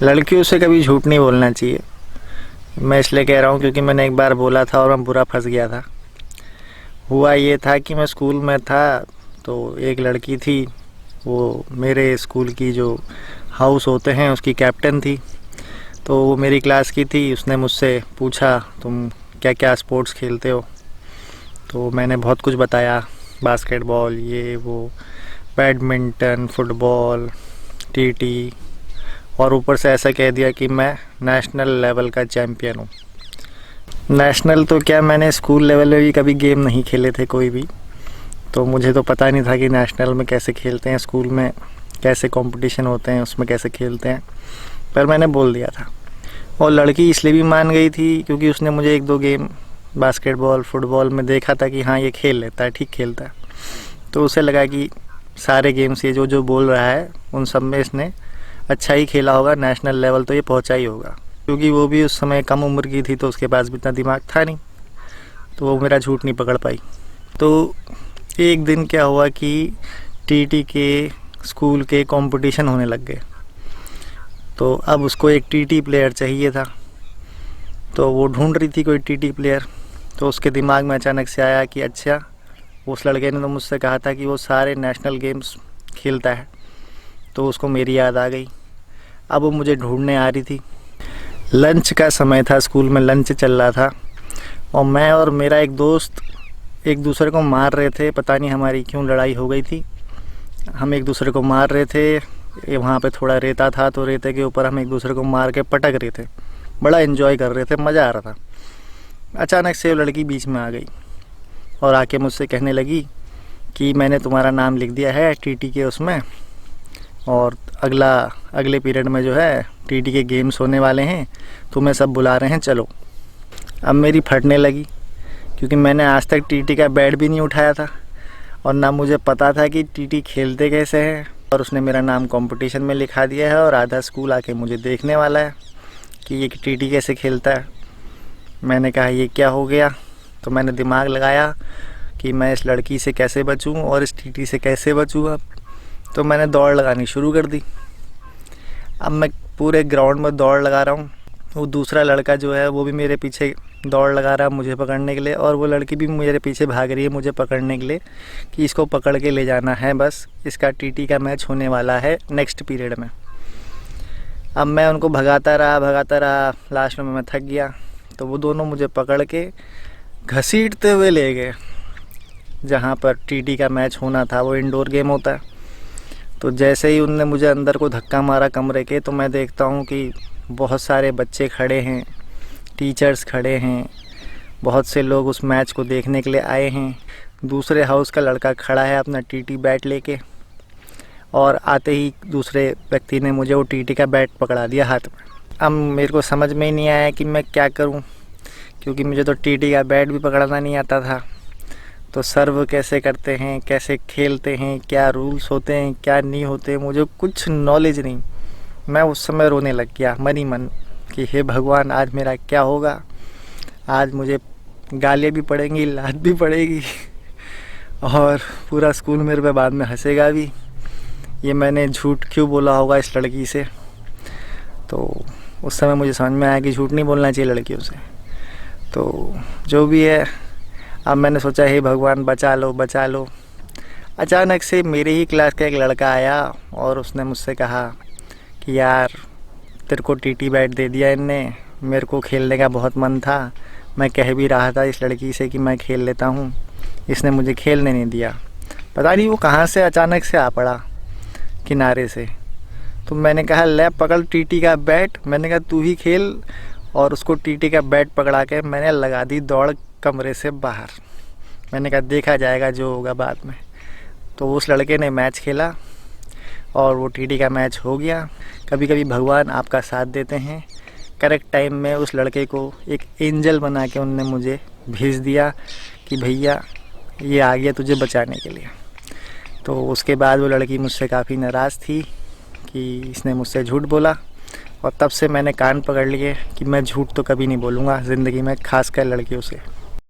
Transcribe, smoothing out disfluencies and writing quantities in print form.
लड़कियों से कभी झूठ नहीं बोलना चाहिए। मैं इसलिए कह रहा हूँ क्योंकि मैंने एक बार बोला था और मैं बुरा फंस गया था। हुआ ये था कि मैं स्कूल में था, तो एक लड़की थी, वो मेरे स्कूल की जो हाउस होते हैं उसकी कैप्टन थी। तो वो मेरी क्लास की थी। उसने मुझसे पूछा तुम क्या क्या स्पोर्ट्स खेलते हो। तो मैंने बहुत कुछ बताया, बास्केटबॉल, ये वो, बैडमिंटन, फुटबॉल, टीटी, और ऊपर से ऐसा कह दिया कि मैं नेशनल लेवल का चैम्पियन हूँ। नेशनल तो क्या, मैंने स्कूल लेवल में भी कभी गेम नहीं खेले थे कोई भी, तो मुझे तो पता नहीं था कि नेशनल में कैसे खेलते हैं, स्कूल में कैसे कंपटीशन होते हैं, उसमें कैसे खेलते हैं। पर मैंने बोल दिया था। और लड़की इसलिए भी मान गई थी क्योंकि उसने मुझे एक दो गेम बास्केटबॉल, फुटबॉल में देखा था कि हाँ ये खेल लेता है, ठीक खेलता है। तो उसे लगा कि सारे गेम्स ये जो जो बोल रहा है उन सब में इसने अच्छा ही खेला होगा, नेशनल लेवल तो ये पहुंचा ही होगा। क्योंकि वो भी उस समय कम उम्र की थी तो उसके पास भी इतना दिमाग था नहीं, तो वो मेरा झूठ नहीं पकड़ पाई। तो एक दिन क्या हुआ कि टीटी के स्कूल के कंपटीशन होने लग गए। तो अब उसको एक टीटी प्लेयर चाहिए था, तो वो ढूंढ रही थी कोई टीटी प्लेयर। तो उसके दिमाग में अचानक से आया कि अच्छा, उस लड़के ने तो मुझसे कहा था कि वो सारे नेशनल गेम्स खेलता है। तो उसको मेरी याद आ गई। अब वो मुझे ढूंढने आ रही थी। लंच का समय था, स्कूल में लंच चल रहा था, और मैं और मेरा एक दोस्त एक दूसरे को मार रहे थे। पता नहीं हमारी क्यों लड़ाई हो गई थी, हम एक दूसरे को मार रहे थे। वहाँ पे थोड़ा रेता था, तो रेते के ऊपर हम एक दूसरे को मार के पटक रहे थे, बड़ा एंजॉय कर रहे थे, मज़ा आ रहा था। अचानक से वो लड़की बीच में आ गई और आके मुझसे कहने लगी कि मैंने तुम्हारा नाम लिख दिया है टीटी के उसमें, और अगले पीरियड में जो है टीटी के गेम्स होने वाले हैं, तुम्हें सब बुला रहे हैं, चलो। अब मेरी फटने लगी क्योंकि मैंने आज तक टीटी का बैट भी नहीं उठाया था और ना मुझे पता था कि टीटी खेलते कैसे हैं। और उसने मेरा नाम कंपटीशन में लिखा दिया है और आधा स्कूल आके मुझे देखने वाला है कि ये टीटी कैसे खेलता है। मैंने कहा ये क्या हो गया। तो मैंने दिमाग लगाया कि मैं इस लड़की से कैसे बचूं और इस टीटी से कैसे बचूं। अब तो मैंने दौड़ लगानी शुरू कर दी। अब मैं पूरे ग्राउंड में दौड़ लगा रहा हूँ। वो दूसरा लड़का जो है वो भी मेरे पीछे दौड़ लगा रहा है मुझे पकड़ने के लिए, और वो लड़की भी मेरे पीछे भाग रही है मुझे पकड़ने के लिए कि इसको पकड़ के ले जाना है, बस इसका टीटी का मैच होने वाला है नेक्स्ट पीरियड में। अब मैं उनको भगाता रहा, लास्ट में मैं थक गया। तो वो दोनों मुझे पकड़ के घसीटते हुए ले गए जहाँ पर टीटी का मैच होना था। वो इंडोर गेम होता है। तो जैसे ही उनने मुझे अंदर को धक्का मारा कमरे के, तो मैं देखता हूँ कि बहुत सारे बच्चे खड़े हैं, टीचर्स खड़े हैं, बहुत से लोग उस मैच को देखने के लिए आए हैं। दूसरे हाउस का लड़का खड़ा है अपना टीटी बैट लेके, और आते ही दूसरे व्यक्ति ने मुझे वो टीटी का बैट पकड़ा दिया हाथ में। अब मेरे को समझ में ही नहीं आया कि मैं क्या करूं, क्योंकि मुझे तो टीटी का बैट भी पकड़ना नहीं आता था। तो सर्व कैसे करते हैं, कैसे खेलते हैं, क्या रूल्स होते हैं, क्या नहीं होते, मुझे कुछ नॉलेज नहीं। मैं उस समय रोने लग गया मन ही मन कि हे भगवान, आज मेरा क्या होगा। आज मुझे गालियाँ भी पड़ेंगी, लात भी पड़ेगी, और पूरा स्कूल मेरे पे बाद में हंसेगा भी। ये मैंने झूठ क्यों बोला होगा इस लड़की से। तो उस समय मुझे समझ में आया कि झूठ नहीं बोलना चाहिए लड़कियों से। तो जो भी है, अब मैंने सोचा हे भगवान बचा लो बचा लो। अचानक से मेरे ही क्लास का एक लड़का आया और उसने मुझसे कहा कि यार, तेरे को टीटी बैट दे दिया इनने, मेरे को खेलने का बहुत मन था, मैं कह भी रहा था इस लड़की से कि मैं खेल लेता हूँ, इसने मुझे खेलने नहीं दिया। पता नहीं वो कहाँ से अचानक से आ पड़ा किनारे से। तो मैंने कहा ले पकड़ टीटी का बैट, मैंने कहा तू ही खेल, और उसको टीटी का बैट पकड़ा के मैंने लगा दी दौड़ कमरे से बाहर। मैंने कहा देखा जाएगा जो होगा बाद में। तो उस लड़के ने मैच खेला और वो टीटी का मैच हो गया। कभी कभी भगवान आपका साथ देते हैं। करेक्ट टाइम में उस लड़के को एक एंजल बना के उनने मुझे भेज दिया कि भैया ये आ गया तुझे बचाने के लिए। तो उसके बाद वो लड़की मुझसे काफ़ी नाराज़ थी कि इसने मुझसे झूठ बोला, और तब से मैंने कान पकड़ लिए कि मैं झूठ तो कभी नहीं बोलूँगा ज़िंदगी में, खासकर लड़कियों से।